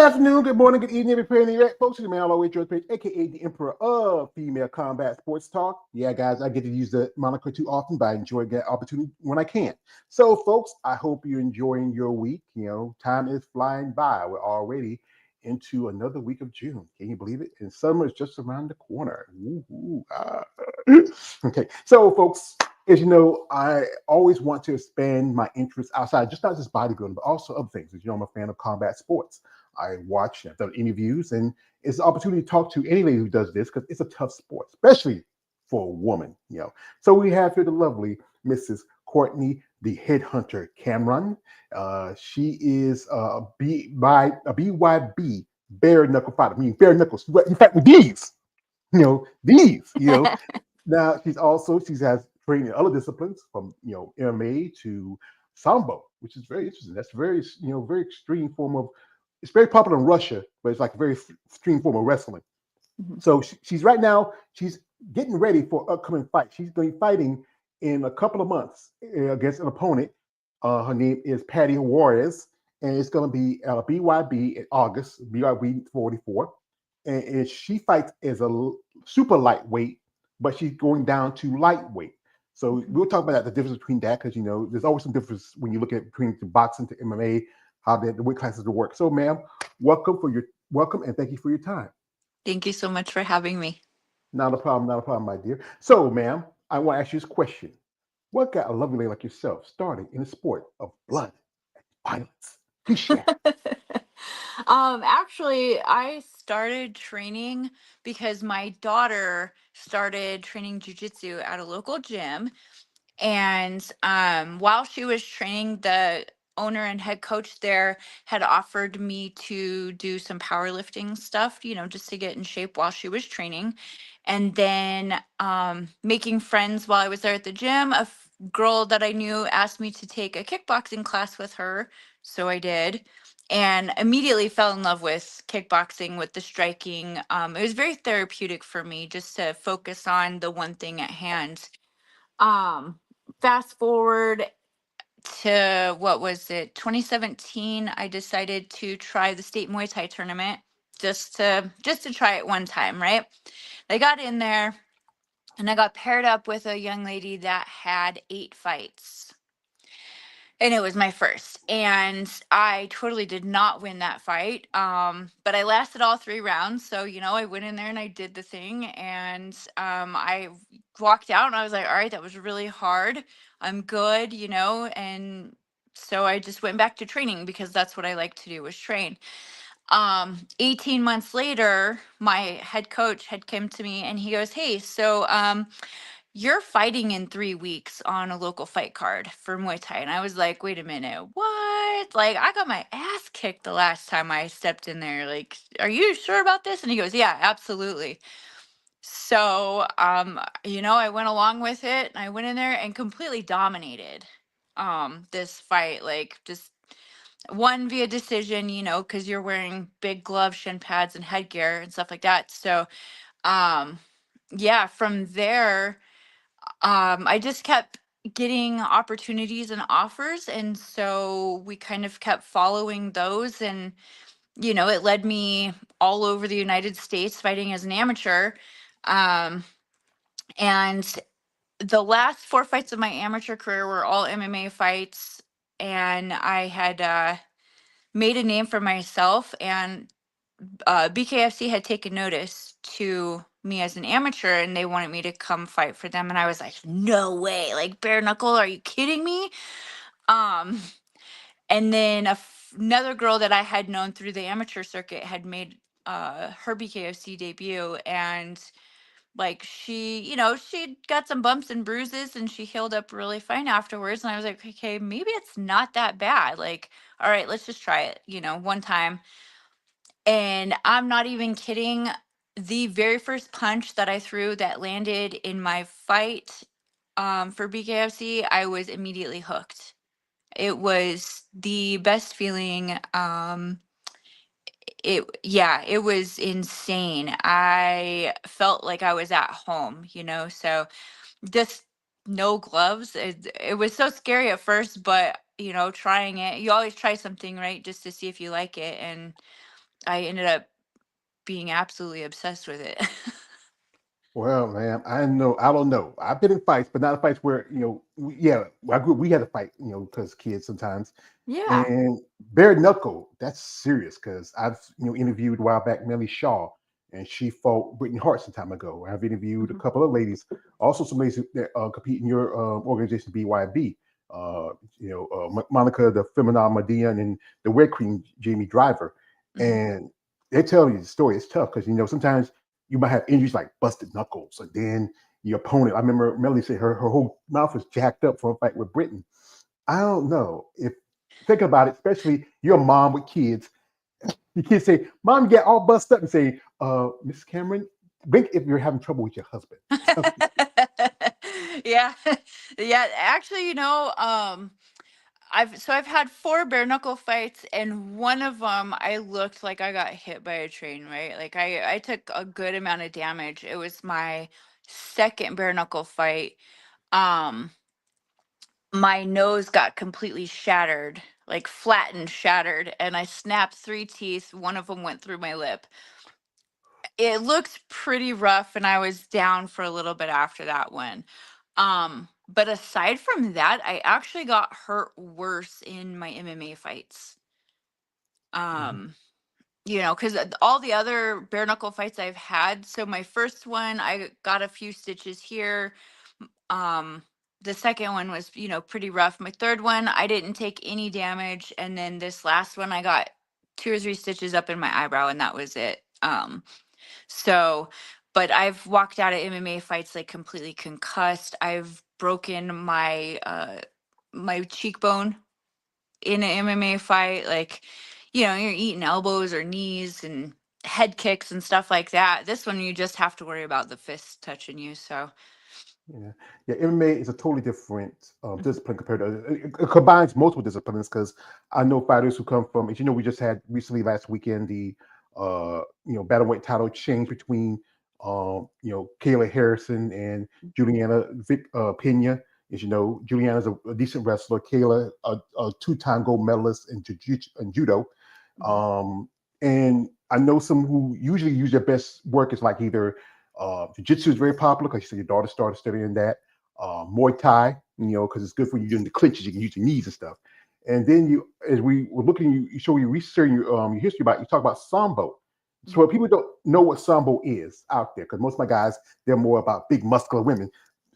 afternoon, good morning, good evening, every right, folks. It's your man, all the way George Page, aka the Emperor of Female Combat Sports Talk. Yeah, guys, I get to use the moniker too often, but I enjoy that opportunity when I can. So, folks, I hope you're enjoying your week. Time is flying by. We're already into another week of June. Can you believe it? And summer is just around the corner. Woo-hoo, ah. Okay, so, folks, as you know, I always want to expand my interests outside, just not just bodybuilding, but also other things. As you know, I'm a fan of combat sports. I watch, I've done interviews, and it's an opportunity to talk to anybody who does this because it's a tough sport, especially for a woman. So we have here the lovely Mrs. Khortni, the headhunter Kamyron. She is a BYB, bare knuckle fighter. I mean, bare knuckles. In fact, with these, these. Now she has trained in other disciplines from MMA to sambo, which is very interesting. That's very very extreme form of. It's very popular in Russia, but it's like a very extreme form of wrestling. Mhm. So she's right now she's getting ready for an upcoming fight. She's going to be fighting in a couple of months against an opponent. Her name is Patty Juarez, and it's going to be BYB in August. BYB 44, and she fights as a super lightweight, but she's going down to lightweight. So Mhm. we'll talk about that, the difference between that, because there's always some difference when you look at between the boxing to MMA, how the weight classes will work. So, ma'am, welcome, and thank you for your time. Thank you so much for having me. Not a problem, my dear. So, ma'am, I want to ask you this question. What got a lovely lady like yourself started in the sport of blood and violence? Please share. Actually, I started training because my daughter started training jujitsu at a local gym. And while she was training, the owner and head coach there had offered me to do some powerlifting stuff, just to get in shape while she was training. And then making friends while I was there at the gym, girl that I knew asked me to take a kickboxing class with her. So I did. And immediately fell in love with kickboxing, with the striking. It was very therapeutic for me just to focus on the one thing at hand. um Fast forward to, what was it, 2017, I decided to try the state Muay Thai tournament, just to try it one time, right? I got in there and I got paired up with a young lady that had 8 fights, and it was my first, and I totally did not win that fight. But I lasted all 3 rounds, so I went in there and I did the thing, and I walked out and I was like, all right, that was really hard. I'm good, and so I just went back to training because that's what I like to do, was train. 18 months later, my head coach had come to me and he goes, hey, so you're fighting in 3 weeks on a local fight card for Muay Thai. And I was like, wait a minute, what? Like, I got my ass kicked the last time I stepped in there. Like, are you sure about this? And he goes, yeah, absolutely. So, I went along with it. I went in there and completely dominated this fight, like just won via decision, because you're wearing big gloves, shin pads, and headgear and stuff like that. So, um, yeah, from there, I just kept getting opportunities and offers, and so we kind of kept following those, and it led me all over the United States fighting as an amateur. Um, and the last 4 fights of my amateur career were all MMA fights, and I had made a name for myself, and BKFC had taken notice to me as an amateur and they wanted me to come fight for them. And I was like, no way, like bare knuckle, are you kidding me? Um, and then another girl that I had known through the amateur circuit had made her BKFC debut, and like she got some bumps and bruises and she healed up really fine afterwards. And I was like, okay, maybe it's not that bad. Like, all right, let's just try it, one time. And I'm not even kidding. The very first punch that I threw that landed in my fight for BKFC, I was immediately hooked. It was the best feeling. Yeah, it was insane. I felt like I was at home. So just no gloves. It was so scary at first, but trying it, you always try something, right? Just to see if you like it. And I ended up being absolutely obsessed with it. Well, man, I don't know. I've been in fights, but not fights where, yeah, I grew we had to fight, because kids sometimes. Yeah. And bare knuckle, that's serious because I've, interviewed a while back Melly Shaw, and she fought Brittany Hart some time ago. I've interviewed a Mhm. couple of ladies, also some ladies that compete in your organization, BYB. Monica, the Feminine Medea, and the Red Queen, Jamie Driver. Mhm. And they tell you the story. It's tough because, sometimes you might have injuries like busted knuckles, and then your opponent. I remember Melly said her whole mouth was jacked up from a fight with Britain. I don't know if think about it, especially you're a mom with kids. Your kids say, "Mom, you get all bust up," and say, Miss Cameron, blink if you're having trouble with your husband." Yeah. Yeah, actually, I've had 4 bare knuckle fights, and one of them I looked like I got hit by a train, right? Like I took a good amount of damage. It was my second bare knuckle fight. Um my nose got completely shattered, like flattened, shattered, and I snapped 3 teeth. One of them went through my lip. It looked pretty rough, and I was down for a little bit after that one. But aside from that, I actually got hurt worse in my MMA fights. Mhm. Um, because all the other bare knuckle fights I've had, so my first one, I got a few stitches here. Um, the second one was, pretty rough. My third one, I didn't take any damage, and then this last one, I got 2 or 3 stitches up in my eyebrow, and that was it. So, but I've walked out of MMA fights like completely concussed. I've broken my cheekbone in an MMA fight. Like, you're eating elbows or knees and head kicks and stuff like that. This one you just have to worry about the fist touching you. So, Yeah, yeah. MMA is a totally different mhm, discipline compared to it combines multiple disciplines because I know fighters who come from. As you know, we just had recently last weekend the battleweight title change between Kayla Harrison and Juliana Pena. As you know, Juliana's a decent wrestler. Kayla, a two-time gold medalist in judo. mhm, Um, and I know some who usually use their best work is like either jiu-jitsu is very popular because you said your daughter started studying that. Muay Thai, because it's good for you doing the clinches. You can use your knees and stuff. And then as we were looking, you show your research, your history about. You talk about sambo. So mhm. if people don't know what sambo is out there, because most of my guys they're more about big muscular women.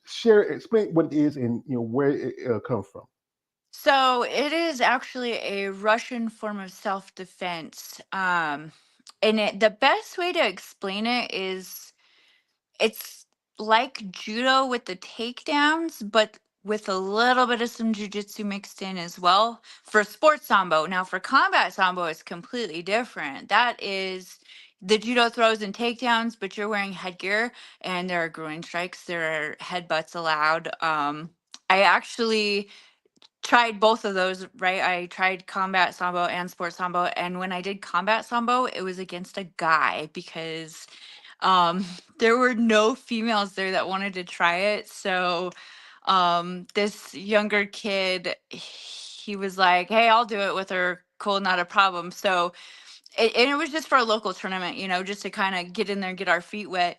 Explain what it is and where it comes from. So it is actually a Russian form of self-defense. And the best way to explain it is it's like judo with the takedowns, but with a little bit of some jujitsu mixed in as well for sports sambo. Now, for combat sambo, it's completely different. That is the judo throws and takedowns, but you're wearing headgear, and there are groin strikes, there are headbutts allowed. I actually tried both of those, right? I tried combat sambo and sports sambo, and when I did combat sambo, it was against a guy because um there were no females there that wanted to try it. So this younger kid, he was like, "Hey, I'll do it with her. Cool, not a problem." So and it was just for a local tournament, just to kind of get in there and get our feet wet.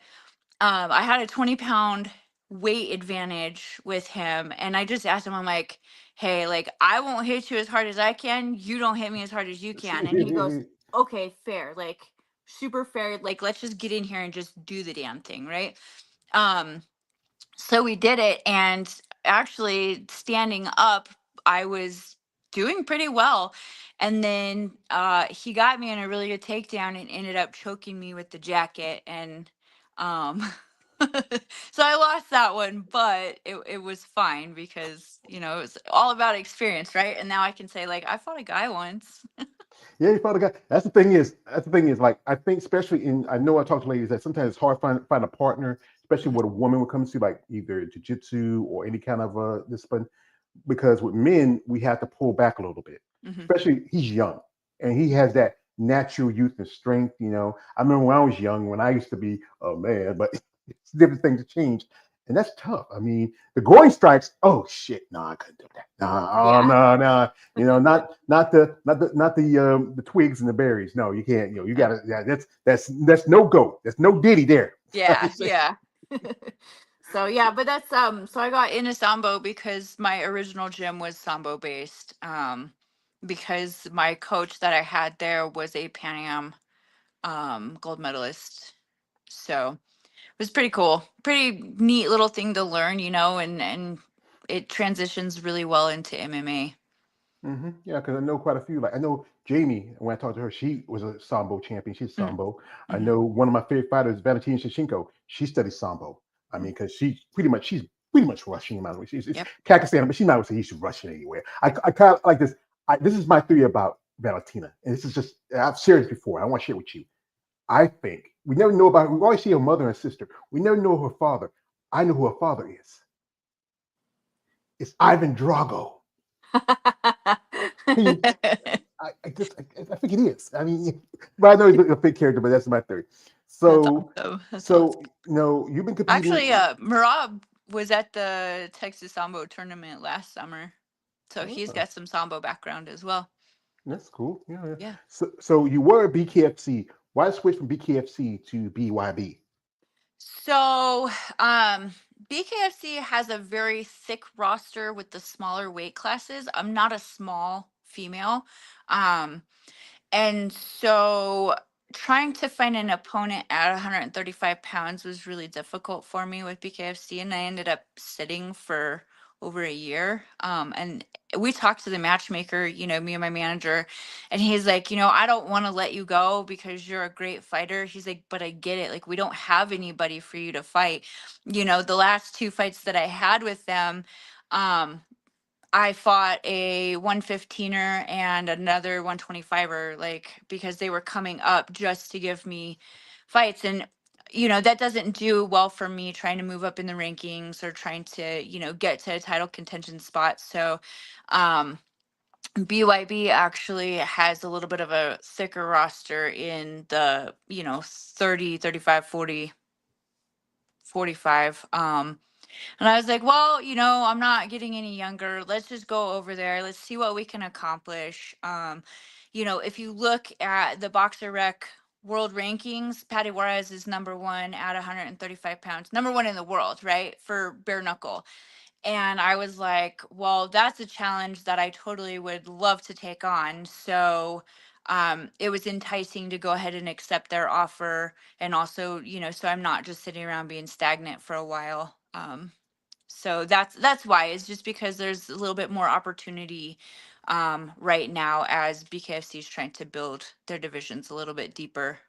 I had a 20-pound weight advantage with him, and I just asked him, I'm like, "Hey, like, I won't hit you as hard as I can. You don't hit me as hard as you can." And he goes, "Okay, fair, like, super fair. Like, let's just get in here and just do the damn thing, right?" Um, so we did it, and actually standing up, I was doing pretty well. And then he got me in a really good takedown and ended up choking me with the jacket. And um so I lost that one, but it was fine because it was all about experience, right? And now I can say, like, I fought a guy once. Yeah, you found a guy. That's the thing is like I think especially I know I talk to ladies that sometimes it's hard to find a partner, especially Mhm, with a woman when it comes to like either jujitsu or any kind of discipline. Because with men, we have to pull back a little bit. mhm, Especially he's young and he has that natural youth and strength. I remember when I was young, when I used to be a man, but it's a different thing to change. and that's tough. I mean, the groin strikes. Oh shit, no, I couldn't do that. No, oh Yeah. no, no, not the twigs and the berries. No, you can't. You Uh, gotta. Yeah, that's no go. That's no diddy there. yeah, yeah. So yeah, but that's so I got into sambo because my original gym was sambo based. Because my coach that I had there was a Pan Am gold medalist. So it was pretty cool. Pretty neat little thing to learn, and it transitions really well into MMA. Yeah, because I know quite a few. Like I know Jamie. When I talked to her, she was a sambo champion. She's Mm, sambo. I mhm, know one of my favorite fighters, Valentina Shevchenko. She studies sambo. I mm. mean, because she's pretty much Russian. You might as well. It's Yep. Kazakhstan, but she might as well say she's Russian anywhere. I kind of like this. This is my theory about Valentina, and this is just I've shared this before. I want to share it with you. I think we never know about. We always see her mother and sister. We never know her father. I know who her father is. It's Ivan Drago. I think it is. I mean, but I know he's a fake character, but that's my theory. That's So, awesome. That's awesome. so you've been Actually, competing. Marab was at the Texas Sambo tournament last summer, so he's Oh, got some Sambo background as well. that's cool. Yeah, yeah. Yeah. So you were at BKFC. Why switch from BKFC to BYB? So, um, BKFC has a very thick roster with the smaller weight classes. I'm not a small female. Um, And so trying to find an opponent at 135 pounds was really difficult for me with BKFC. And I ended up sitting for over a year. And we talked to the matchmaker, me and my manager, and he's like, I don't want to let you go because you're a great fighter. He's like, but I get it. Like, we don't have anybody for you to fight. The last two fights that I had with them, um, I fought a 115er and another 125er, like, because they were coming up just to give me fights. And, that doesn't do well for me trying to move up in the rankings or trying to, get to a title contention spot. So, um, BYB actually has a little bit of a thicker roster in the, 30, 35, 40, 45. And I was like, well, I'm not getting any younger. Let's just go over there. Let's see what we can accomplish. If you look at the Boxer Rec world rankings, Patty Juarez is number one at 135 pounds, number one in the world, right? For bare knuckle. And I was like, well, that's a challenge that I totally would love to take on. So it was enticing to go ahead and accept their offer. And also, so I'm not just sitting around being stagnant for a while. So that's why, it's just because there's a little bit more opportunity right now as BKFC is trying to build their divisions a little bit deeper.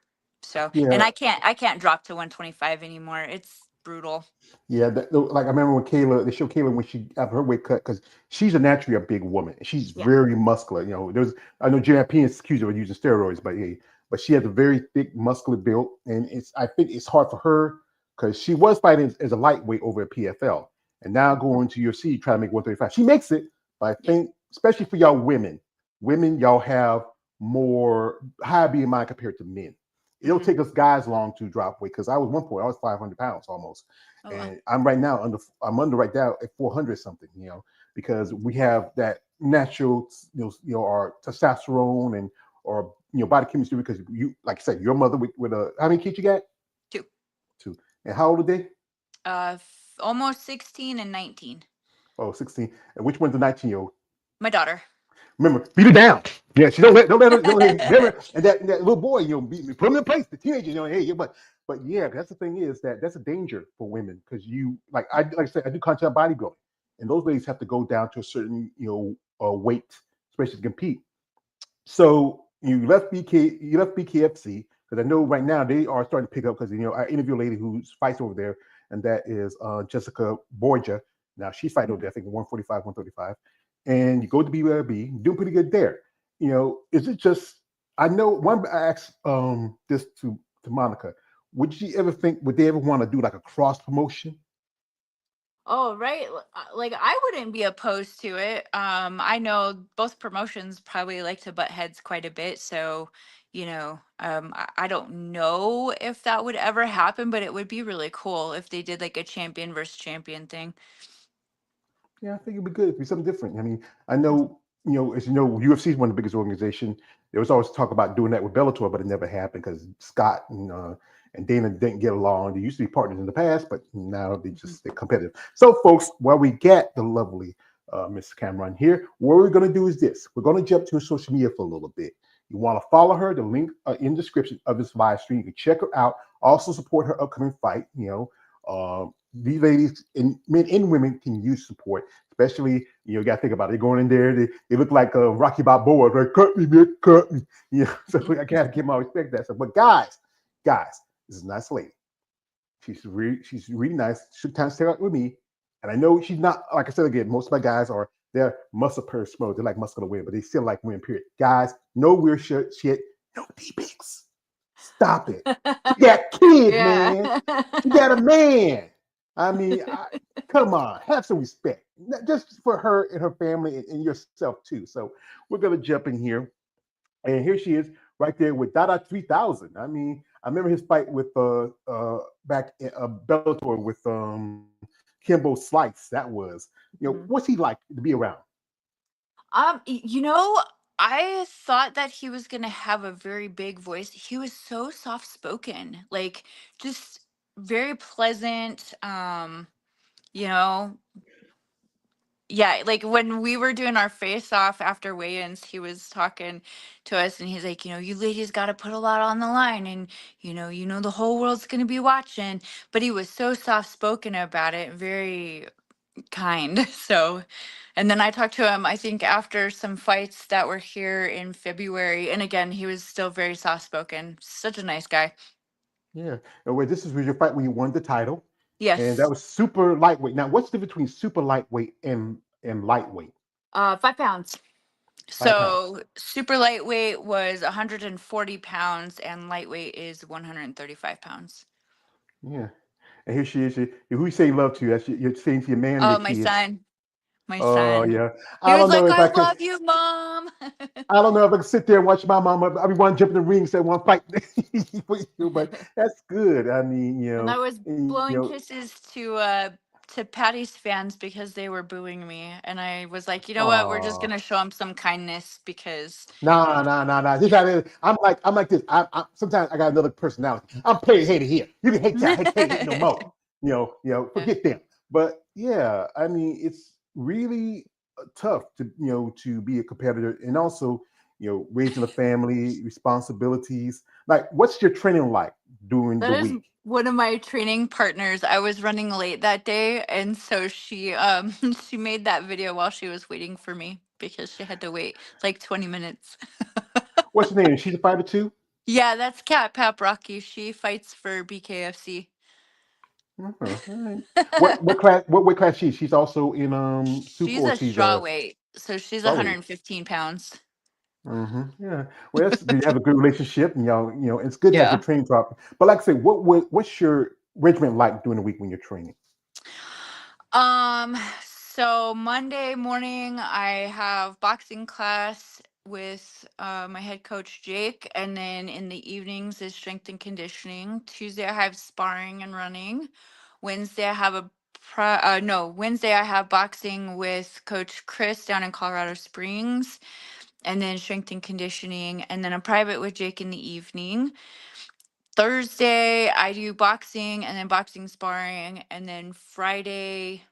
So, and Yeah, I can't drop to 125 anymore. It's brutal. yeah. Like I remember when Kayla, they showed Kayla when she got her weight cut because she's a naturally a big woman. She's Yeah. very muscular. I know Europeans accuse her of using steroids, but yeah, but she has a very thick, muscular build, and I think it's hard for her because she was fighting as a lightweight over at PFL, and now going to UFC trying to make 135. She makes it, but I Yeah. think especially for y'all women y'all have more high BMI compared to men. It'll Hmm. take us guys long to drop weight because I was one point I was 500 pounds almost, Oh well. and I'm under right now at 400 something. Because we have that natural our testosterone and or body chemistry because you like I said your mother with a how many kids you got? Two. Two. And how old are they? Almost 16 and 19. Oh, 16. And which one's the 19-year-old? My daughter. Remember, beat her down. Yeah, she don't let her remember. And that little boy, put him in place. The teenagers, hey, but yeah, that's the thing is that's a danger for women because like I said, I do content bodybuilding, and those ladies have to go down to a certain weight, especially to compete. So you left BKFC because I know right now they are starting to pick up because I interview a lady who fights over there, and that is Jessica Borgia. Now she's fighting over Mhm. there, I think 145, 135, and you go to BYB, doing pretty good there. Is it just? I know one. I asked this to Monica. Would you ever think? Would they ever want to do like a cross promotion? Oh, right. Like, I wouldn't be opposed to it. I know both promotions probably like to butt heads quite a bit. So, I don't know if that would ever happen, but it would be really cool if they did like a champion versus champion thing. Yeah, I think it'd be good. It'd be something different. I mean, I know, as you know, UFC is one of the biggest organizations. There was always talk about doing that with Bellator, but it never happened because Scott and Dana didn't get along. They used to be partners in the past, but now Mhm. they're competitive. So, folks, while we get the lovely Miss Cameron here, what we're going to do is this: we're going to jump to her social media for a little bit. You want to follow her? The link in the description of this live stream. You can check her out. Also support her upcoming fight. These ladies and men and women can use support, especially you got to think about it. They're going in there, they look like Rocky Balboa, right? Cut me, man, cut me. So I gotta give my respect to that stuff. But guys, this is a nice lady. She's really nice. She kind of stay out with me, and I know she's not like I said again. Most of my guys are they're muscle purse smoked. They like muscular women, but they still like women. Period. Guys, no weird shit, no D pics. Stop it. She got kids, Yeah. man. She got a man. I mean, come on, have some respect, not just for her and her family and yourself too. So we're gonna jump in here, and here she is right there with Dada 3000. I mean, I remember his fight with back in Bellator with Kimbo Slice. That was, Mhm. what's he like to be around? I thought that he was gonna have a very big voice. He was so soft spoken, like just very pleasant. You know, yeah, like when we were doing our face off after weigh-ins, he was talking to us and he's like, you ladies got to put a lot on the line and the whole world's going to be watching, but he was so soft spoken about it, very kind. So, and then I talked to him I think after some fights that were here in February, and again, he was still very soft spoken. Such a nice guy. Yeah. And wait, this is your fight when you won the title, and that Yes. was super lightweight. Now, what's the difference between super lightweight and lightweight? 5 pounds. 5 pounds. So super lightweight was 140 pounds and lightweight is 135 pounds. Yeah. And here she is. Who you say love to? You're saying to your man or your Oh, my kids? son. My Oh son. yeah. He I was don't know like, if I I could. love you, mom. I don't know if I could sit there and watch my mama. I mean, want to jump in the ring, say one fight with you, but that's good. I mean, And I was blowing kisses to Patty's fans because they were booing me. And I was like, you know what? We're just oh, gonna show them some kindness because nah. This how it is. I'm like this. Sometimes I got another personality. I'm player hater here. You can hate that. I can't hate no more. Yeah. Forget them. But yeah, I mean, it's really tough to to be a competitor and also raising a family, responsibilities. Like, what's your training like during That the is week? one of my training partners. I was running late that day, and so she she made that video while she was waiting for me because she had to wait like 20 minutes. What's her name? She's a fighter too. Yeah, that's Kat Paprocki. She fights for BKFC. All right. What class? What weight class she's also in super She's or a she's straw a weight, so she's strawweight? 115 pounds. Yeah. Well, that's good. You have a good relationship, and y'all, it's good to have good Yeah. training drop. But like I say, what's your regiment like during the week when you're training? Um, so Monday morning I have boxing class with my head coach Jake, and then in the evenings is strength and conditioning. Tuesday I have sparring and running. Wednesday I have Wednesday I have boxing with Coach Chris down in Colorado Springs, and then strength and conditioning, and then a private with Jake in the evening. Thursday, I do boxing and then boxing sparring. And then Friday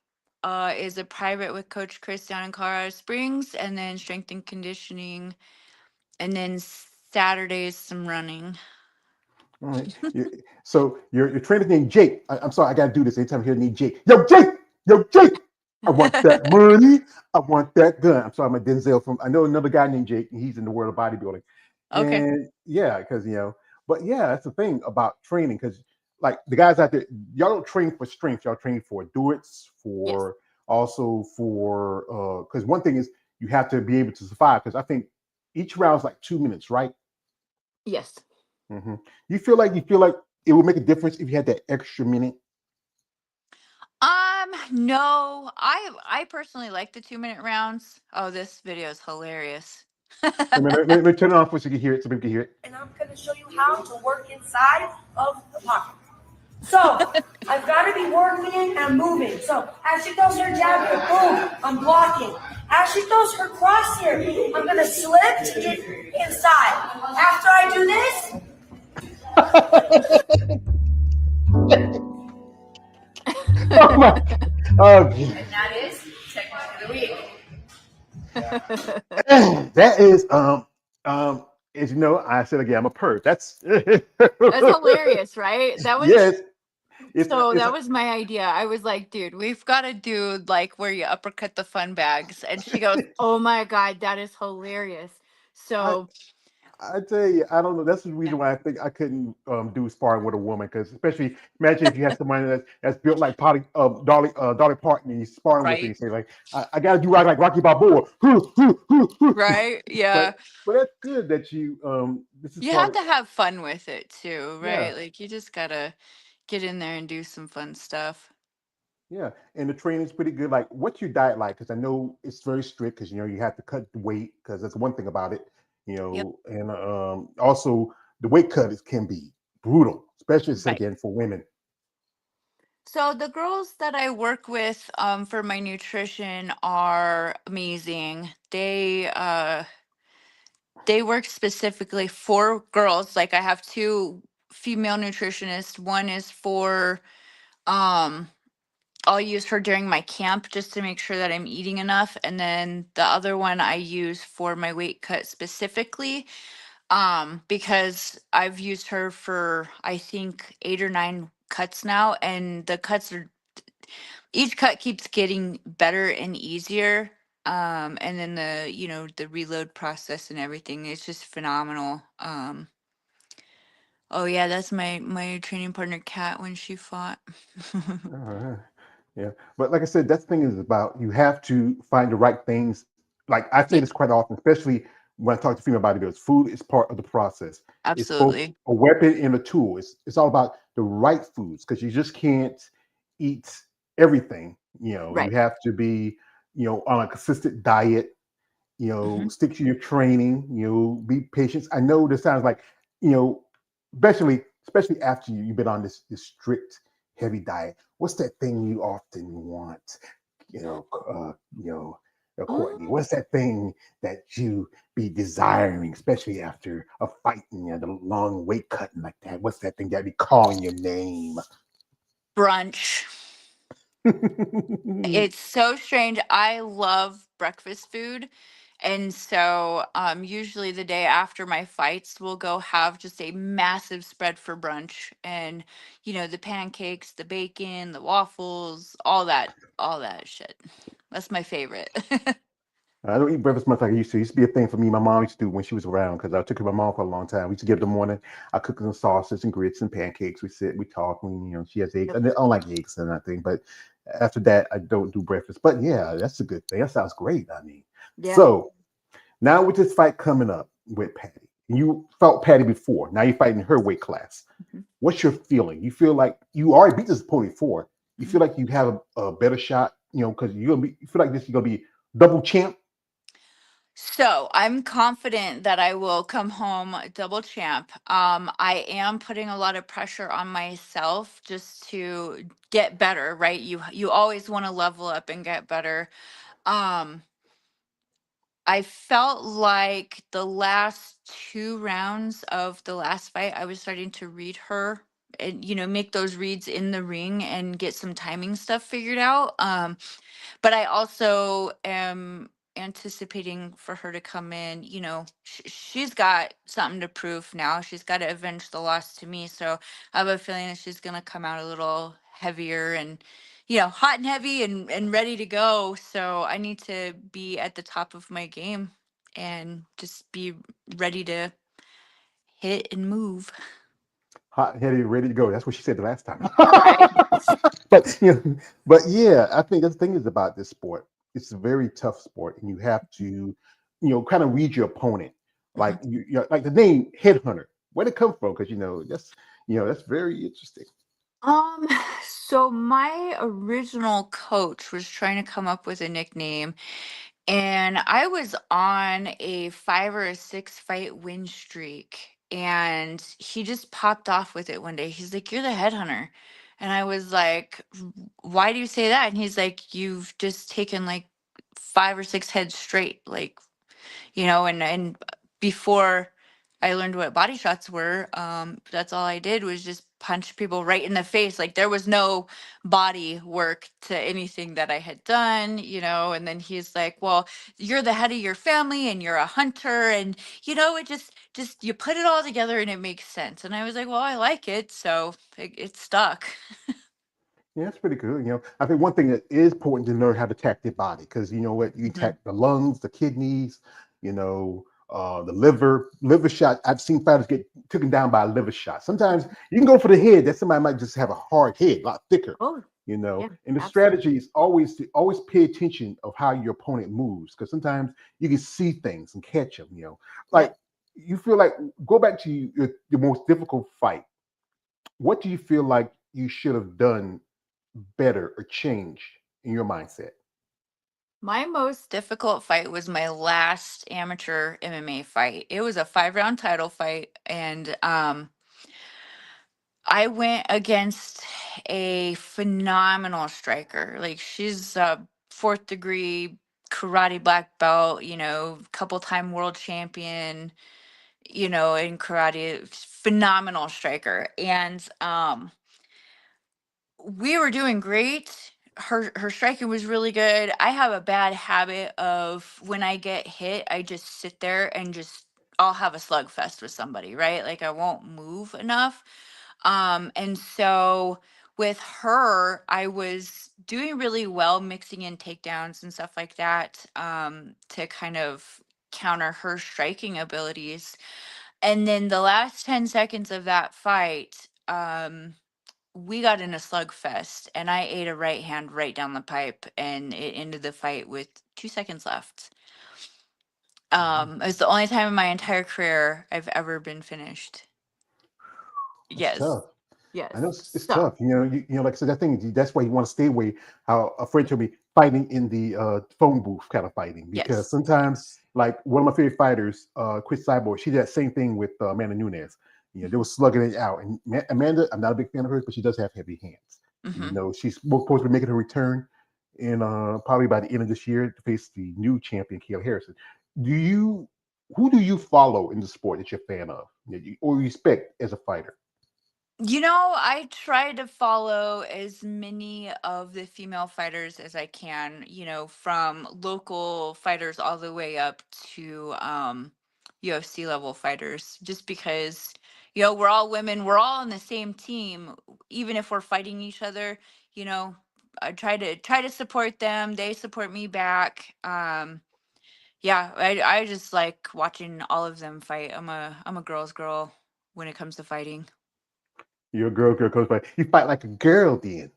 is a private with Coach Chris down in Colorado Springs, and then strength and conditioning. And then Saturday is some running. All right. So your trainer named Jake. I'm sorry, I gotta do this anytime I hear need Jake. Yo Jake. I want that money. I want that gun. I'm sorry, I'm a Denzel from. I know another guy named Jake, and he's in the world of bodybuilding. Okay. And yeah, because but yeah, that's the thing about training. Because like the guys out there, y'all don't train for strength. Y'all train for endurance, Yes. for also for because one thing is you have to be able to survive. Because I think each round's like 2 minutes, right? Yes. hmm you feel like it would make a difference if you had that extra minute. No, I personally like the 2 minute rounds. Oh, this video is hilarious. Let me turn it off so you can hear it, so people can hear it. And I'm going to show you how to work inside of the pocket. So, I've got to be working and moving. So, as she throws her jab here, boom, I'm blocking. As she throws her cross here, I'm going to slip to get inside. After I do this, Oh my! Oh, and that is technique of the week. that is as you know, I said again, I'm a perv. That's That's hilarious, right? That was yes. so It's that was my idea. I was like, dude, we've got to do like where you uppercut the fun bags. And she goes, oh my God, that is hilarious. I So, I tell you, I don't know. That's the reason why I think I couldn't do sparring with a woman. Because especially imagine if you have somebody that's built like Dolly Parton, and you sparring with her, right, you say like, I got to do like Rocky Balboa. right. Yeah. But that's good that you this is You part have of to have fun with it too, yeah. right? Like you just got to get in there and do some fun stuff. Yeah, and the training's pretty good. Like, what's your diet like? Because I know it's very strict. Because you have to cut the weight. Because that's one thing about it. Yep. And also the weight cut is can be brutal, especially Right. again for women. So the girls that I work with for my nutrition are amazing. They work specifically for girls. Like I have two female nutritionists. One is for um I'll use her during my camp just to make sure that I'm eating enough, and then the other one I use for my weight cut specifically because I've used her for I think 8 or 9 cuts now, and the cuts are each cut keeps getting better and easier. And then the reload process and everything, it's just phenomenal. Oh yeah, that's my training partner Kat when she fought. Uh, yeah, but like I said, that thing is about you have to find the right things. Like I say Yep, this quite often, especially when I talk to female bodybuilders. Food is part of the process. It's both absolutely. a weapon and a tool. It's all about the right foods because you just can't eat everything. You Right. have to be on a consistent diet. Hmm. Stick to your training. Be patient. I know this sounds like you know, especially after you've been on this strict heavy diet. What's that thing you often want? You know, Courtney. Um, What's that thing that you be desiring, especially after a fight and the long weight cutting like that? What's that thing that be calling your name? Brunch. It's so strange. I love breakfast food. And so usually the day after my fights, we'll go have just a massive spread for brunch. And, the pancakes, the bacon, the waffles, all that shit. That's my favorite. I don't eat breakfast much like I used to. It used to be a thing for me. My mom used to do when she was around because I took care of my mom for a long time. We used to give the morning. I cook some sausage and grits and pancakes. We sit, we talk. And, she has eggs. I Yep. don't like eggs and that thing, but after that, I don't do breakfast. But yeah, that's a good thing. That sounds great. I mean, Yeah. so now with this fight coming up with Patty, you fought Patty before. Now you're fighting her weight class. Mhm. What's your feeling? You feel like you already beat this opponent before. You Mhm. feel like you have a better shot, because you feel like this you're gonna be double champ. So I'm confident that I will come home double champ. I am putting a lot of pressure on myself just to get better, right? You always want to level up and get better. Um, I felt like the last 2 rounds of the last fight, I was starting to read her and make those reads in the ring and get some timing stuff figured out. But I also am anticipating for her to come in. She's got something to prove now. She's got to avenge the loss to me. So I have a feeling that she's going to come out a little heavier and, hot and heavy and ready to go. So I need to be at the top of my game and just be ready to hit and move. Hot headed, ready to go. That's what she said the last time. Right. But yeah, I think the thing is about this sport. It's a very tough sport, and you have to, kind of read your opponent. Mhm. Like like the name Headhunter. Where'd it come from? Because that's very interesting. Um, so my original coach was trying to come up with a nickname, And I was on a 5 or 6 fight win streak. And he just popped off with it one day. He's like, "You're the headhunter." And I was like, "Why do you say that?" And he's like, "You've just taken like 5 or 6 heads straight. Like, and before I learned what body shots were, that's all I did was just punch people right in the face. Like there was no body work to anything that I had done. And then he's like, "Well, you're the head of your family and you're a hunter, and it just you put it all together and it makes sense." And I was like, "Well, I like it, so it stuck." Yeah, that's pretty good. I think one thing that is important to learn how to attack their body, because you know what, you Mhm. attack the lungs, the kidneys, the liver shot. I've seen fighters get taken down by a liver shot. Sometimes you can go for the head. That somebody might just have a hard head, a lot thicker. Oh, yeah, And the absolutely. strategy is always to always pay attention of how your opponent moves, because sometimes you can see things and catch them. Like Yep. you feel like go back to your most difficult fight. What do you feel like you should have done better or change in your mindset? My most difficult fight was my last amateur MMA fight. It was a 5 round title fight, and I went against a phenomenal striker. Like she's a fourth degree karate black belt, couple time world champion, in karate, phenomenal striker. And we were doing great. Her striking was really good. I have a bad habit of when I get hit, I just sit there and just I'll have a slugfest with somebody, right? Like I won't move enough. And so with her, I was doing really well mixing in takedowns and stuff like that, to kind of counter her striking abilities. And then the last 10 seconds of that fight, we got in a slugfest and I ate a right hand right down the pipe and it ended the fight with 2 seconds left. Mhm. It's the only time in my entire career I've ever been finished. That's Yes. tough. I know Yes. it's So, tough. Like I said, that's why you want to stay away. How a friend told me, fighting in the phone booth kind of fighting, because yes. sometimes, Yes. like one of my favorite fighters, Chris Cyborg, she did that same thing with Amanda Nunes. They were slugging it out. And Amanda, I'm not a big fan of hers, but she does have heavy hands. Hmm. She's supposed to be making her return in probably by the end of this year to face the new champion, Kayla Harrison. Do you, who do you follow in the sport that you're a fan of, or respect as a fighter? I try to follow as many of the female fighters as I can, from local fighters all the way up to UFC level fighters, just because, we're all women, we're all on the same team, even if we're fighting each other, you know, I try to support them, they support me back. Yeah, I just like watching all of them fight. I'm a girl's girl when it comes to fighting. You're a girl, coach, but you fight like a girl then.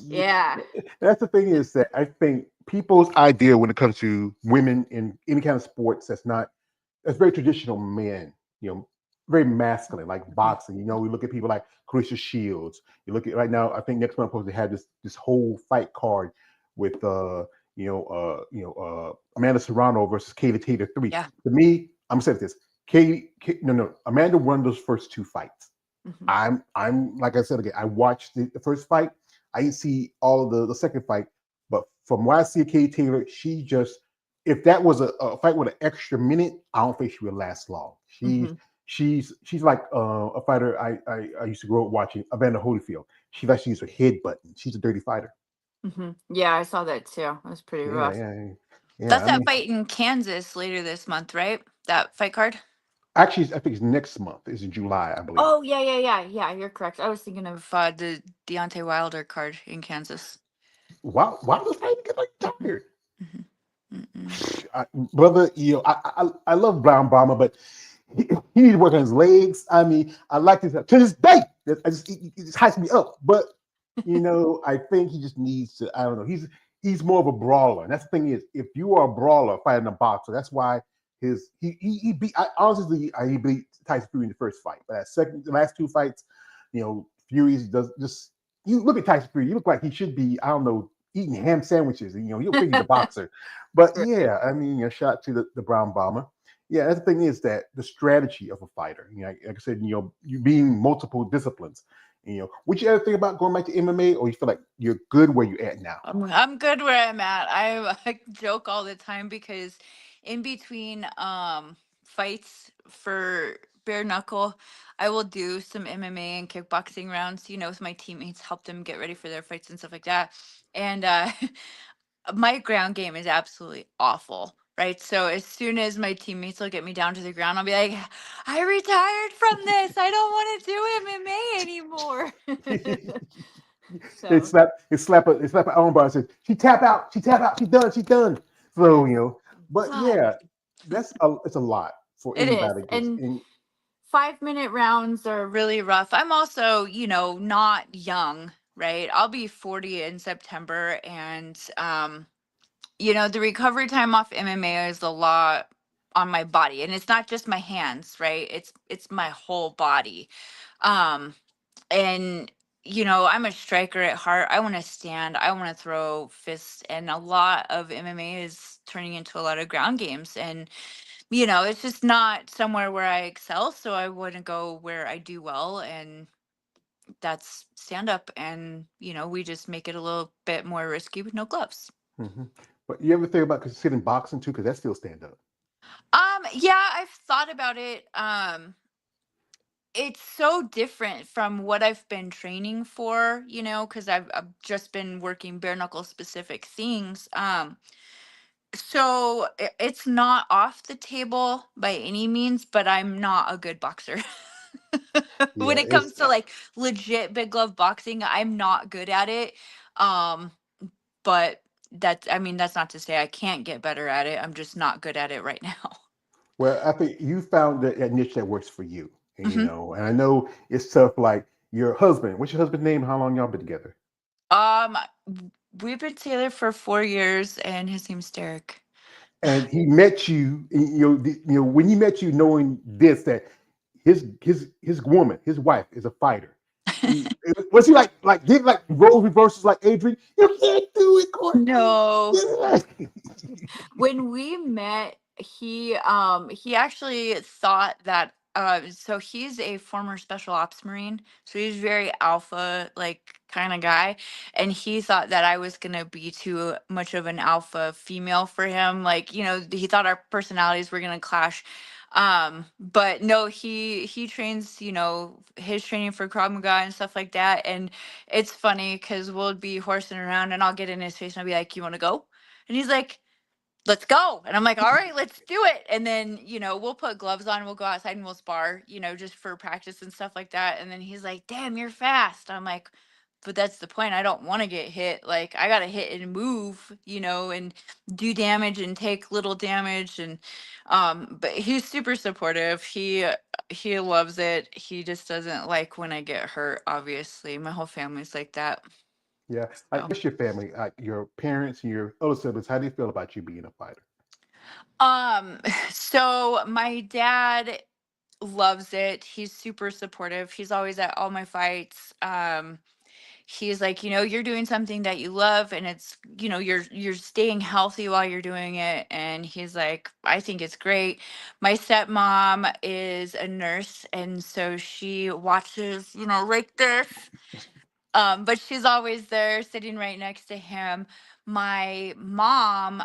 Yeah. That's the thing, is that I think people's idea when it comes to women in any kind of sports that's very traditional men, you know, very masculine, like Mhm. boxing. We look at people like Clarissa Shields. You look at right now, I think next month supposed to have this whole fight card with Amanda Serrano versus Katie Taylor 3. Yeah. To me, I'm gonna say this. No, no, Amanda won those first two fights. Mhm. I'm like I said again, I watched the first fight. I didn't see all of the second fight, but from what I see of Katie Taylor, she just, if that was a fight with an extra minute, I don't think she would last long. She's Mhm. she's like a fighter I used to grow up watching, Evander Holyfield. She likes to use her head button. She's a dirty fighter. Mhm. Yeah, I saw that too. It was pretty Yeah, rough. yeah, yeah. Yeah, That's I that mean, fight in Kansas later this month, right? That fight card? actually, I think it's next month. It's in July, I believe. Oh, yeah, yeah, yeah. Yeah, you're correct. I was thinking of the Deontay Wilder card in Kansas. Why does fight get like Mhm. tired? Mhm. Mm-mm. Brother, I love Brown Bomber, but he needs to work on his legs. I mean, I like this to this day. It just hypes me up. But I think he just needs to. I don't know. He's more of a brawler, and that's the thing is, if you are a brawler fighting a boxer, that's why he beat. Honestly, he beat Tyson Fury in the first fight, but the last two fights, Fury does just. You look at Tyson Fury, you look like he should be. I don't know. eating ham sandwiches. And, you'll think he's a boxer. But yeah, I mean, a shot to the brown bomber. Yeah, that's the thing is that the strategy of a fighter. Like I said, you being multiple disciplines. Would you ever think about going back to MMA, or you feel like you're good where you're at now? I'm good where I'm at. I joke all the time because in between fights for bare knuckle, I will do some MMA and kickboxing rounds, with my teammates, help them get ready for their fights and stuff like that. And my ground game is absolutely awful. Right. So as soon as my teammates will get me down to the ground, I'll be like, I retired from this. I don't want to do MMA anymore. It So, slap an arm bar and says, she tap out, she's done. So, but God, yeah, it's a lot for it is. anybody that goes And in. 5-minute rounds are really rough. I'm also, not young, right? I'll be 40 in September. And, the recovery time off MMA is a lot on my body. And it's not just my hands, right? It's my whole body. Um, and I'm a striker at heart. I want to stand, I want to throw fists, and a lot of MMA is turning into a lot of ground games. And it's just not somewhere where I excel, so I wouldn't go where I do well, and that's stand up. And we just make it a little bit more risky with no gloves. Hmm. But you ever think about considering boxing too? Because that's still stand up. Yeah, I've thought about it. It's so different from what I've been training for, because I've just been working bare knuckle specific things. So it's not off the table by any means, but I'm not a good boxer. When Yeah, it comes to like legit big glove boxing, I'm not good at it. Um, but that's not to say I can't get better at it. I'm just not good at it right now. well, I think you found that niche that works for you. And, Hmm. and I know it's tough. Like your husband, what's your husband's name? How long y'all been together? Um, we've been together for 4 years, and his name's Derek. And he met you, when he met you, knowing this, that his woman, his wife, is a fighter. Was he did like role reversals like Adrian? You can't do it, Courtney. No. Yeah. When we met, he actually thought that so he's a former special ops marine, so he's very alpha like kind of guy, and he thought that I was gonna be too much of an alpha female for him. Like, he thought our personalities were gonna clash. But no, he trains, his training for Krav Maga and stuff like that. And it's funny because we'll be horsing around and I'll get in his face and I'll be like, you want to go? And he's like, let's go. And I'm like, all right, let's do it. And then, we'll put gloves on, we'll go outside and we'll spar, just for practice and stuff like that. And then he's like, damn, you're fast. I'm like, but that's the point. I don't want to get hit. Like, I got to hit and move, and do damage and take little damage. And, but he's super supportive. He loves it. He just doesn't like when I get hurt, obviously. My whole family's like that. Yeah, like So. what's your family, like your parents and your other siblings? How do you feel about you being a fighter? Um, so my dad loves it. He's super supportive. He's always at all my fights. He's like, you're doing something that you love, and it's, you're staying healthy while you're doing it. And he's like, I think it's great. My stepmom is a nurse, and so she watches, like this. But she's always there sitting right next to him. My mom,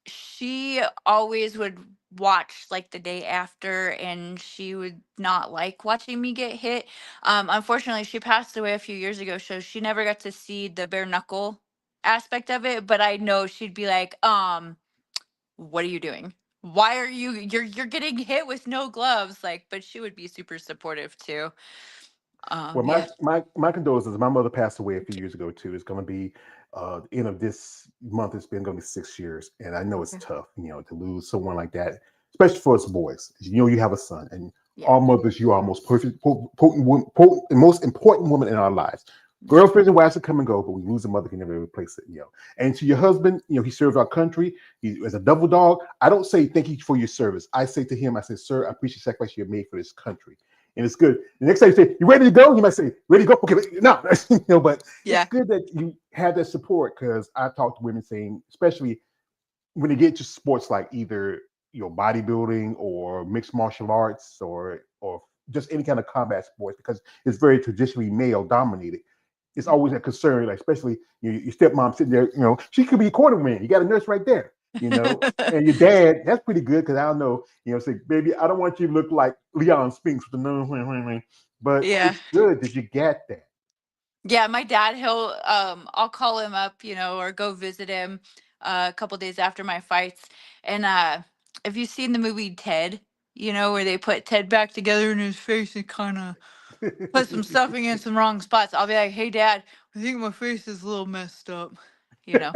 she always would watch like the day after, and she would not like watching me get hit. Unfortunately, she passed away a few years ago, so she never got to see the bare knuckle aspect of it. But I know she'd be like, what are you doing? Why are you're getting hit with no gloves? Like, but she would be super supportive too. Well, Yeah. my condolences. My mother passed away a few years ago too. It's going to be the end of this month. It's been going to be 6 years, and I know it's Yeah. tough, to lose someone like that, especially for us boys. You have a son, and Yeah. all mothers, you are most perfect, potent, and most important woman in our lives. Girlfriends and wives can come and go, but we lose a mother, can never replace it. And to your husband, he serves our country. He as a double dog. I don't say thank you for your service. I say to him, I say, sir, I appreciate the sacrifice you have made for this country. and it's good. The next time you say, "You ready to go?" You might say, "Ready to go?" Okay, no, but it's Yeah. good that you have that support because I talk to women saying, especially when they get to sports like either bodybuilding or mixed martial arts or just any kind of combat sports because it's very traditionally male dominated. It's always a concern, like especially your stepmom sitting there. She could be a cornerman. You got a nurse right there. And your dad. That's pretty good because I don't know. Say, baby, I don't want you to look like Leon Spinks with the no, but Yeah. it's good that you get that. Yeah, my dad, I'll call him up, or go visit him a couple days after my fights. And if you've seen the movie Ted, where they put Ted back together in his face and kind of put some stuffing in some wrong spots, I'll be like, "Hey dad, I think my face is a little messed up." You know.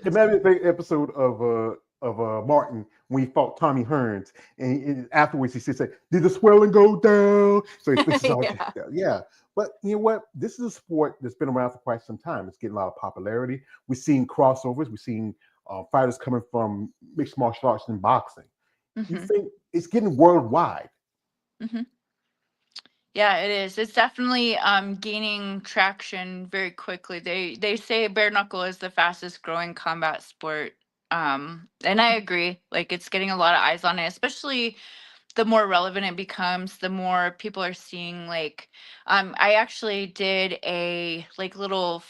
Imagine the episode of Martin when he fought Tommy Hearns, and afterwards he says, "Did the swelling go down?" So his face is all Yeah. jacked up. Yeah, but you know what? This is a sport that's been around for quite some time. It's getting a lot of popularity. We've seen crossovers. We've seen fighters coming from mixed martial arts and boxing. You Hmm. think it's getting worldwide? Hmm. Yeah, it is. It's definitely gaining traction very quickly. They say bare knuckle is the fastest growing combat sport. And I agree. Like it's getting a lot of eyes on it, especially the more relevant it becomes, the more people are seeing like I actually did a like little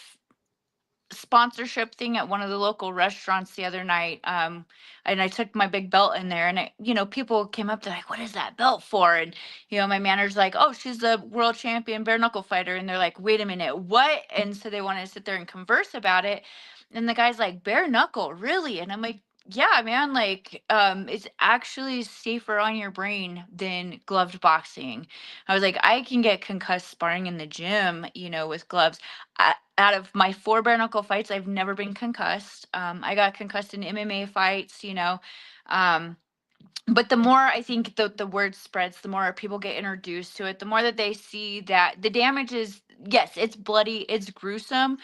sponsorship thing at one of the local restaurants the other night. And I took my big belt in there, and people came up to like, "What is that belt for?" And my manager's like, "Oh, she's the world champion bare knuckle fighter." And they're like, "Wait a minute, what?" And so they wanted to sit there and converse about it. And the guy's like, "Bare knuckle, really?" And I'm like, "Yeah, man, like it's actually safer on your brain than gloved boxing." I was like, I can get concussed sparring in the gym, with gloves. Out of my four bare knuckle fights, I've never been concussed. I got concussed in MMA fights, Um, but the more I think the word spreads, the more people get introduced to it, the more that they see that the damage is, yes, it's bloody, it's gruesome,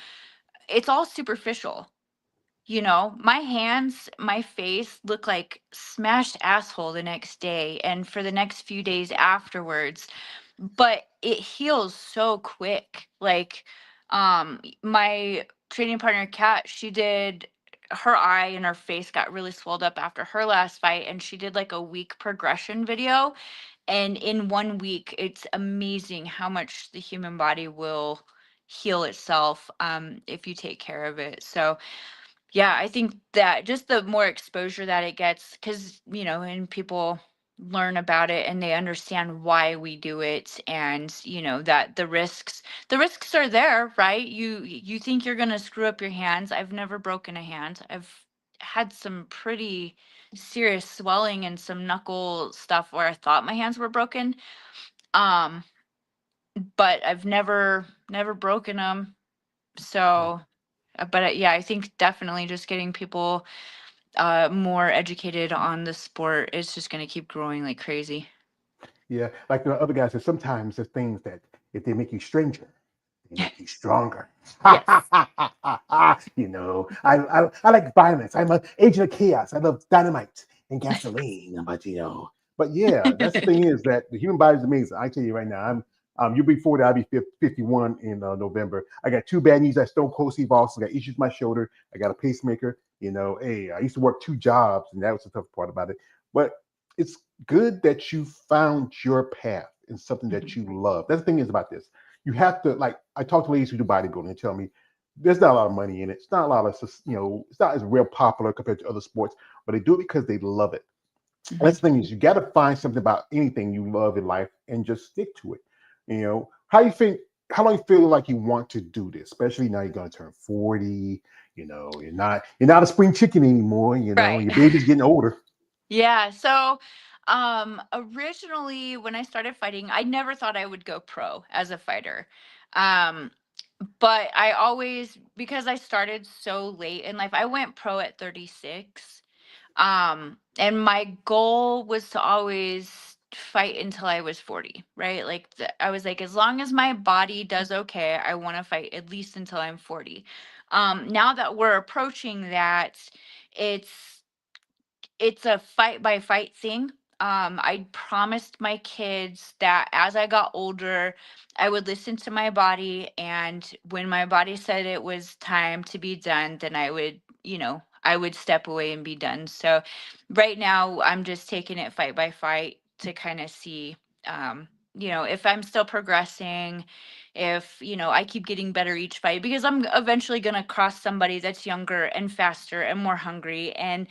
it's all superficial. My hands, my face look like smashed asshole the next day and for the next few days afterwards. But it heals so quick. Like, my training partner, Kat, she did her eye and her face got really swelled up after her last fight, and she did like a week progression video. And in 1 week, it's amazing how much the human body will heal itself if you take care of it. So yeah, I think that just the more exposure that it gets, because, and people learn about it and they understand why we do it, and, that the risks are there, right? You think you're going to screw up your hands. I've never broken a hand. I've had some pretty serious swelling and some knuckle stuff where I thought my hands were broken. Um, but I've never broken them. So, but yeah, I think definitely just getting people more educated on the sport is just going to keep growing like crazy. Yeah, like the other guy said, sometimes there's things that if they make you stranger, they make you stronger. Yes. I like violence. I'm an agent of chaos. I love dynamite and gasoline. But yeah, that's the thing is that the human body is amazing. I tell you right now, you'll be 40, I'll be 51 in November. I got two bad knees. I Stone Cold Steve Austin. I got issues with my shoulder. I got a pacemaker. Hey, I used to work two jobs, and that was the tough part about it. But it's good that you found your path in something that Mhm. you love. That's the thing is about this. You have to like. I talk to ladies who do bodybuilding and tell me there's not a lot of money in it. It's not a lot of it's not as real popular compared to other sports, but they do it because they love it. And that's Mhm. the thing is you got to find something about anything you love in life and just stick to it. How you think? How long you feel like you want to do this? Especially now you're going to turn 40. You're not a spring chicken anymore. Right. Your baby's getting older. Yeah. So, originally when I started fighting, I never thought I would go pro as a fighter. Um, but I always, because I started so late in life, I went pro at 36. And my goal was to always fight until I was 40, right? Like I was like, as long as my body does okay, I want to fight at least until I'm 40. Now that we're approaching that, it's it's a fight by fight thing. I promised my kids that as I got older, I would listen to my body. And when my body said it was time to be done, then I would, I would step away and be done. So right now, I'm just taking it fight by fight to kind of see, if I'm still progressing, if, I keep getting better each fight, because I'm eventually going to cross somebody that's younger and faster and more hungry. And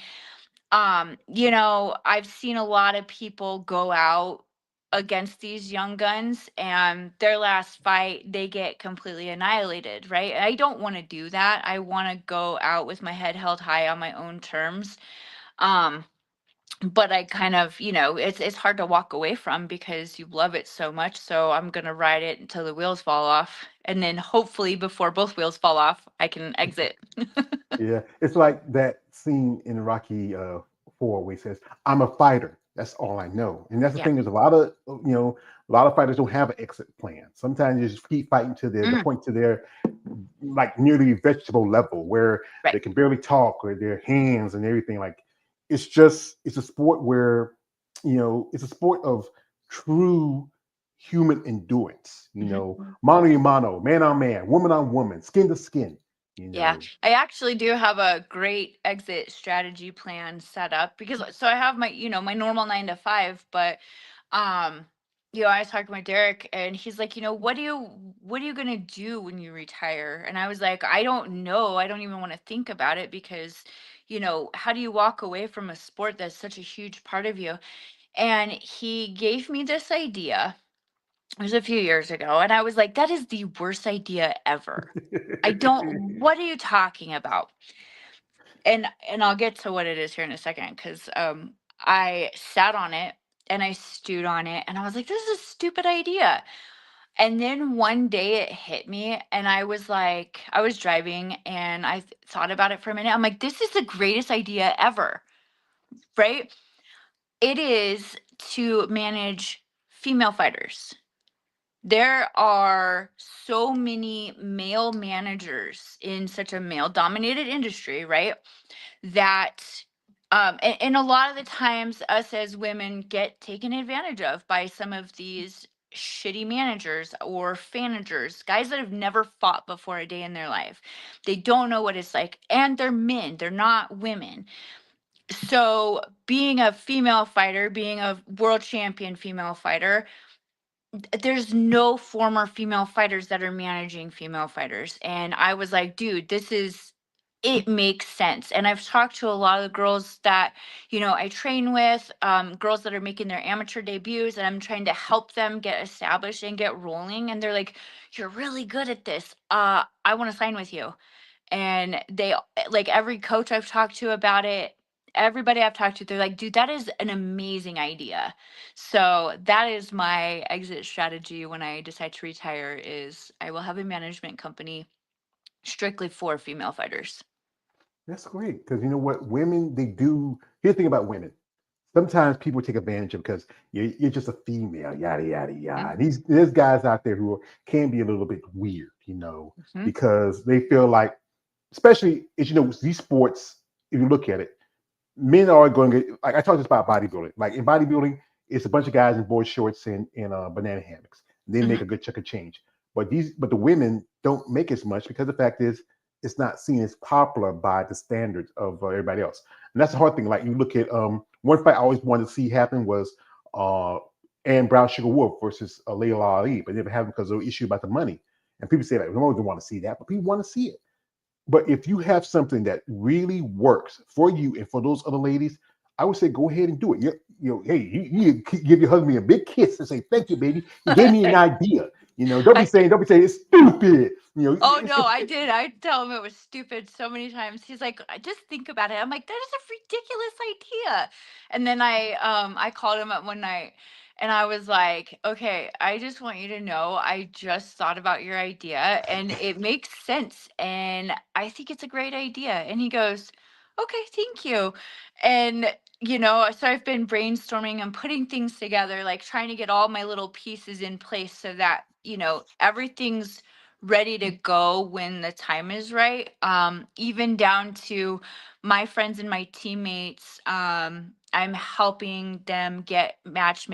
I've seen a lot of people go out against these young guns, and their last fight they get completely annihilated, right? I don't want to do that. I want to go out with my head held high on my own terms. um but I kind of, it's hard to walk away from because you love it so much. So I'm going to ride it until the wheels fall off, and then hopefully before both wheels fall off I can exit. Yeah, it's like that scene in Rocky Four where he says, "I'm a fighter. That's all I know." And that's the Yeah. thing. There's a lot of fighters don't have an exit plan. Sometimes you just keep fighting to the Mm, point to their like nearly vegetable level where right. they can barely talk or their hands and everything. Like it's a sport where it's a sport of true human endurance. Mhm. Mano a mano, man on man, woman on woman, skin to skin. You Yeah, know, I actually do have a great exit strategy plan set up, because so I have my, my normal 9 to 5, but um, I was talking with Derek and he's like, what are you gonna do when you retire? And I was like, I don't know. I don't even want to think about it because, how do you walk away from a sport that's such a huge part of you? And he gave me this idea. It was a few years ago, and I was like, that is the worst idea ever. I don't, what are you talking about? And I'll get to what it is here in a second, because I sat on it and I stewed on it and I was like, this is a stupid idea. And then one day it hit me, and I was like, I was driving and I thought about it for a minute. I'm like, this is the greatest idea ever, right? It is to manage female fighters. There are so many male managers in such a male dominated industry, right? That and a lot of the times us as women get taken advantage of by some of these shitty managers or fanagers, guys that have never fought before a day in their life. They don't know what it's like, and they're men, they're not women. So being a female fighter, being a world champion female fighter, there's no former female fighters that are managing female fighters. And I was like, dude, it makes sense. And I've talked to a lot of the girls that, I train with, girls that are making their amateur debuts, and I'm trying to help them get established and get rolling. And they're like, you're really good at this. I want to sign with you. And they, like, every coach I've talked to about it, everybody I've talked to, they're like, dude, that is an amazing idea. So that is my exit strategy when I decide to retire, is I will have a management company strictly for female fighters. that's great because you know what women they do. Here's the thing about women. Sometimes people take advantage of because you're just a female, yada yada yada. And there's guys out there who can be a little bit weird, Mm-hmm. because they feel like, especially as these sports. If you look at it, men are going to like I talked this about bodybuilding. Like in bodybuilding, it's a bunch of guys in board shorts and banana hammocks. They Mm-hmm. make a good chunk of change. But the women don't make as much because the fact is it's not seen as popular by the standards of everybody else. And that's the hard thing. Like you look at one fight I always wanted to see happen was uh Ann Brown Sugar Wolf versus Layla Ali, but it never happened because of the issue about the money. And people say like, no one don't want to see that, but people want to see it. But if you have something that really works for you and for those other ladies, I would say go ahead and do it. Hey, you give your husband a big kiss and say, "Thank you, baby. You gave me an idea." I Don't be saying it's stupid. Oh no, I did. I tell him it was stupid so many times. He's like, "I just think about it." I'm like, "That is a ridiculous idea." And then I called him up one night and I was like, "Okay, I just want you to know I just thought about your idea and it makes sense and I think it's a great idea." And he goes, "Okay, thank you." And so I've been brainstorming and putting things together, like trying to get all my little pieces in place so that, everything's ready to go when the time is right. Even down to my friends and my teammates. I'm helping them get matched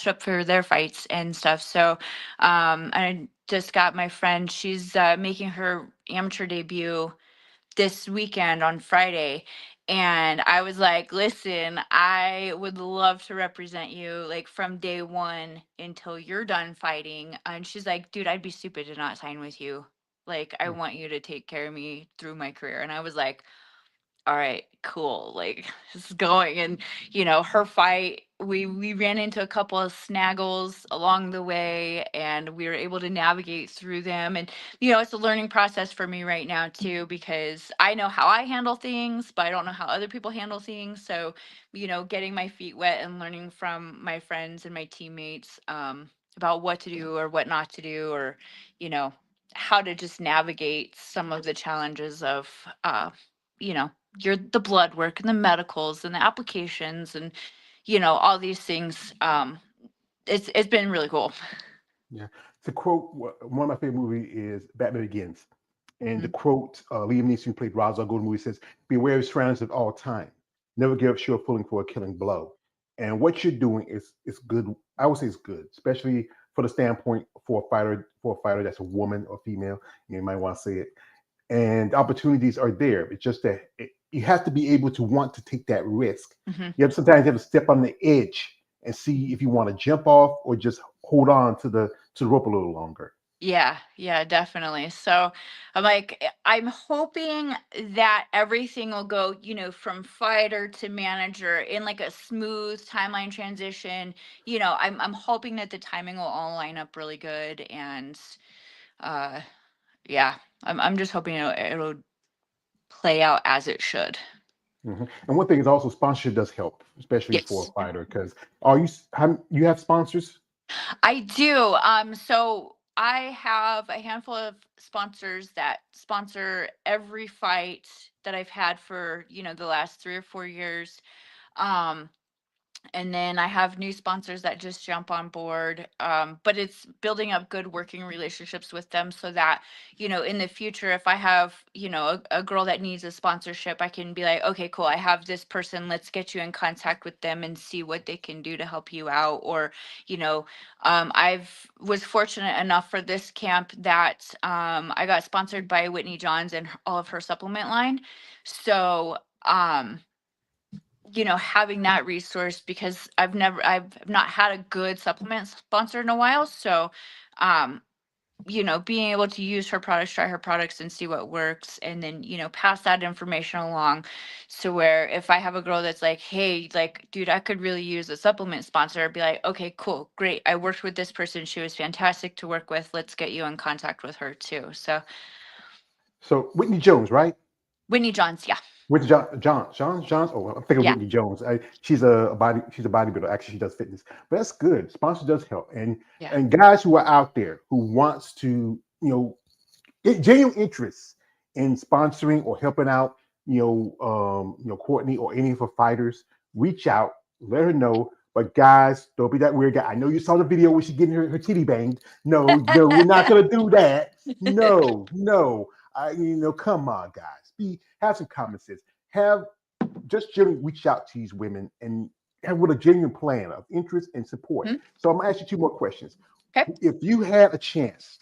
up for their fights and stuff. So I just got my friend, she's making her amateur debut this weekend on Friday. And I was like, listen, I would love to represent you like from day one until you're done fighting. And she's like, dude, I'd be stupid to not sign with you. Like, I want you to take care of me through my career. And I was like, all right, cool. Like this is going. And her fight, we ran into a couple of snaggles along the way and we were able to navigate through them. And it's a learning process for me right now too, because I know how I handle things, but I don't know how other people handle things. So getting my feet wet and learning from my friends and my teammates about what to do or what not to do, or you know how to just navigate some of the challenges of you know the blood work and the medicals and the applications and all these things. It's been really cool. Yeah. To quote, one of my favorite movies is Batman Begins. And the Mhm. quote, Liam Neeson played Ra's al Ghul in the movie says, "Beware of surroundings at all time. Never give up sure footing for a killing blow." And what you're doing is good. I would say it's good, especially for the standpoint for a fighter that's a woman or female. You might want to say it. And opportunities are there. It's just that you have to be able to want to take that risk. Mhm. Sometimes you have to step on the edge and see if you want to jump off or just hold on to the rope a little longer. Yeah, definitely. So I'm like, I'm hoping that everything will go, from fighter to manager in like a smooth timeline transition. I'm hoping that the timing will all line up really good. And uh yeah, I'm just hoping it'll play out as it should. And one thing is also sponsorship does help, especially for a Yes. fighter. Because are you have sponsors? I do. So I have a handful of sponsors that sponsor every fight that I've had for, the last 3 or 4 years. Um, and then I have new sponsors that just jump on board. But it's building up good working relationships with them so that, in the future, if I have, a girl that needs a sponsorship, I can be like, okay, cool. I have this person. Let's get you in contact with them and see what they can do to help you out. Or, I've was fortunate enough for this camp that I got sponsored by Whitney Johns and all of her supplement line. So, having that resource, because I've not had a good supplement sponsor in a while. So, um, being able to use her products, try her products and see what works, and then, pass that information along. So where if I have a girl that's like, hey, like, dude, I could really use a supplement sponsor, I'd be like, okay, cool, great. I worked with this person. She was fantastic to work with. Let's get you in contact with her too. So So Whitney Jones, right? Whitney Johns, yeah. Whitney Johns. Oh, I'm thinking of Yeah. Whitney Jones. She's a bodybuilder. Actually, she does fitness, but that's good. Sponsor does help, Yeah. and guys who are out there who wants to, genuine interest in sponsoring or helping out, Khortni or any of her fighters, reach out, let her know. But guys, don't be that weird guy. I know you saw the video where she's getting her titty banged. No, no, we're not gonna do that. No, no. Come on, guys. Have some common sense. Have just generally reach out to these women and have with a genuine plan of interest and support. Mhm. So I'm gonna ask you two more questions. Okay. If you had a chance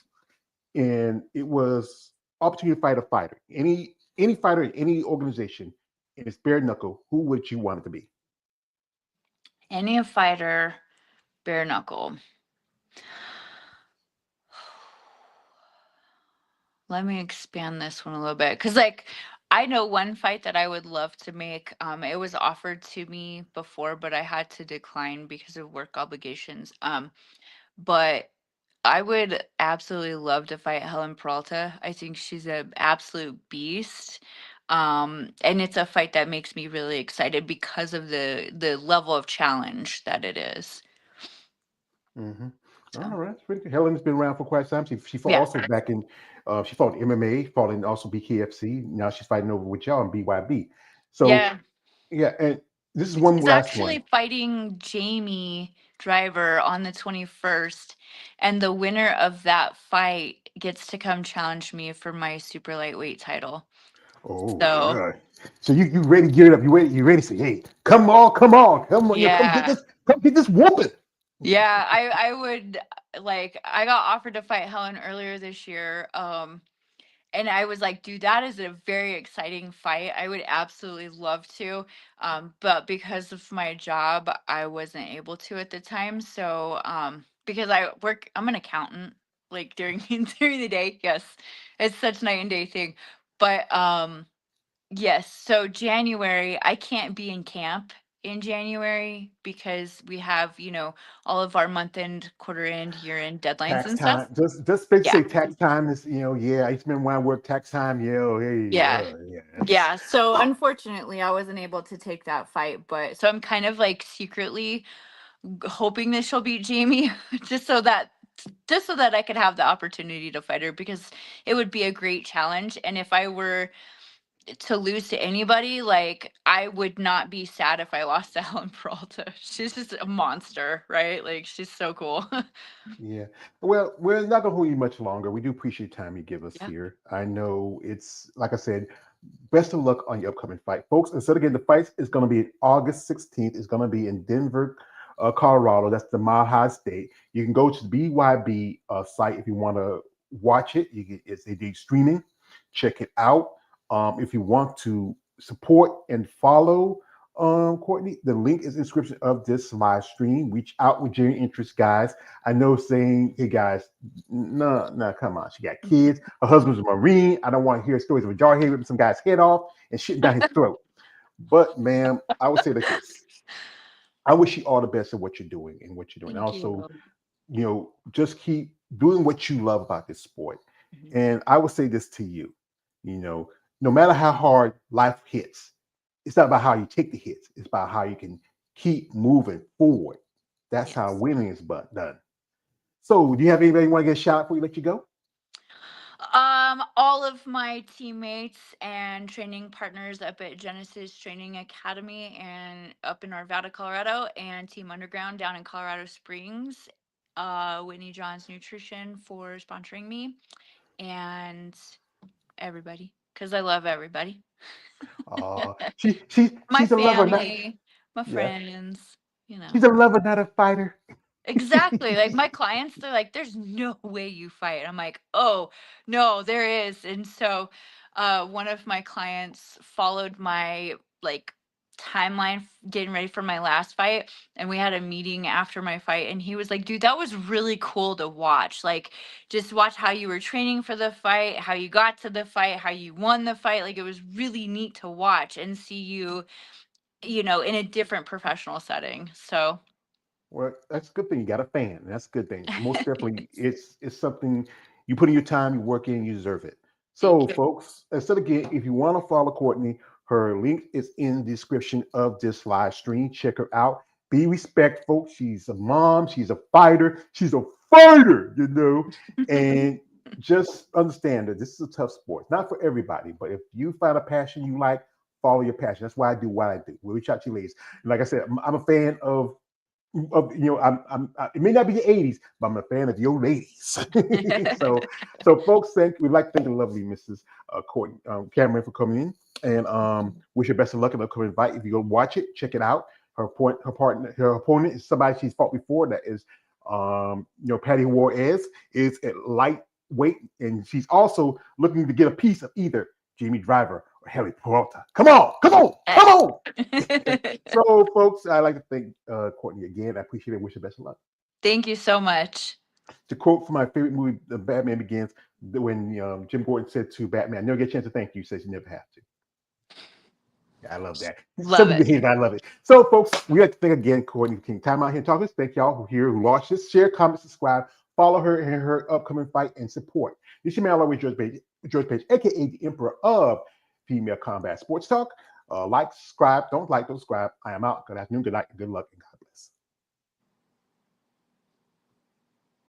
and it was opportunity to fight a fighter, any fighter in any organization, and it's bare knuckle, who would you want it to be? Any fighter, bare knuckle. Let me expand this one a little bit, because like I know one fight that I would love to make. It was offered to me before, but I had to decline because of work obligations. But I would absolutely love to fight Helen Peralta. I think she's an absolute beast. And it's a fight that makes me really excited because of the level of challenge that it is. Mm-hmm. All So right, pretty good. Helen's been around for quite some time. She fought yeah, also back in, she fought MMA, fought in also BKFC. Now she's fighting over with y'all in BYB. So yeah. yeah, and this is one She's last one. actually fighting Jamie Driver on the 21st, and the winner of that fight gets to come challenge me for my super lightweight title. Oh, So, yeah. So you ready to get it up? You ready to say, hey, come on, Yeah. come get this whooping. Yeah, I would like I got offered to fight Helen earlier this year. And I was like, dude, that is a very exciting fight. I would absolutely love to. But because of my job, I wasn't able to at the time. So because I'm an accountant, like during during the day. Yes. It's such night and day thing. But yes, so January, I can't be in camp in January because we have, all of our month end, quarter end, year end deadlines Tax and stuff. time. Just basically Yeah. say tax time is, yeah. I used to remember when I worked tax time. Yeah, oh, hey, Yeah. yeah. Yeah. So unfortunately, I wasn't able to take that fight, but so I'm kind of like secretly hoping that she'll beat Jamie just so that I could have the opportunity to fight her because it would be a great challenge. And if I were to lose to anybody, like I would not be sad if I lost to Helen Peralta. She's just a monster, right? Like she's so cool. Yeah. Well, we're not gonna hold you much longer. We do appreciate the time you give us Yeah. here. I know it's like I said, best of luck on your upcoming fight, folks. Instead again, the fight is gonna be August 16th. It's gonna be in Denver, Colorado. That's the Mile High State. You can go to the BYB site if you want to watch it. It's they do streaming. Check it out. If you want to support and follow Khortni, the link is in the description of this live stream. Reach out with your interest, guys. I know saying, hey guys, no, come on. She got kids. Her husband's a Marine. I don't want to hear stories of a jarhead ripping some guy's head off and shitting down his throat. But ma'am, I would say like this. I wish you all the best at what you're doing and what you're doing. Thank Also, you. just keep doing what you love about this sport. Mhm. And I would say this to you, you know, no matter how hard life hits, it's not about how you take the hits. It's about how you can keep moving forward. That's how Yes. winning is done. So, do you have anybody you want to get a shout out before we let you go? All of my teammates and training partners up at Genesis Training Academy and up in Arvada, Colorado, and Team Underground down in Colorado Springs. Whitney Johns Nutrition for sponsoring me, and everybody, because I love everybody. She's My a lover, not family, my yeah. friends, you know. She's a lover, not a fighter. Exactly. Like my clients, they're like, there's no way you fight. I'm like, oh, no, there is. And so one of my clients followed my like timeline getting ready for my last fight. And we had a meeting after my fight. And he was like, dude, that was really cool to watch. Like, just watch how you were training for the fight, how you got to the fight, how you won the fight. Like, it was really neat to watch and see you, in a different professional setting. So, Well, that's a good thing. You got a fan. That's a good thing. Most definitely, it's something you put in your time, you work in, you deserve it. So, thank you. folks, instead again, if you want to follow Khortni, her link is in the description of this live stream. Check her out. Be respectful. She's a mom. She's a fighter. She's a fighter. And just understand that this is a tough sport. Not for everybody, but if you find a passion you like, follow your passion. That's why I do what I do. We'll reach out to you ladies. Like I said, I'm a fan it may not be the 80s, but I'm a fan of your ladies. so folks, we'd like to thank the lovely Mrs. Khortni, Kamyron for coming in, and wish her best of luck in the upcoming fight. If you go watch it, check it out. Her opponent is somebody she's fought before. That is, Patty Juarez is at lightweight, and she's also looking to get a piece of either Jamie Driver or Haley Peralta. Come on, come on, come on. So, folks, I'd like to thank Khortni again. I appreciate it. Wish you best of luck. Thank you so much. To quote from my favorite movie, The Batman Begins, when Jim Gordon said to Batman, "I never get a chance to thank you," he says, "You never have to." I love that. Love Simple it. behavior. I love it. So, folks, we like to thank again Khortni King. Time out here and talk. Thank y'all who here who watched this. Share, comment, subscribe, follow her in her upcoming fight, and support. This is your man, always George Page, aka the Emperor of Female Combat Sports Talk. Like, subscribe. Don't subscribe. I am out. Good afternoon, good night, good luck, and God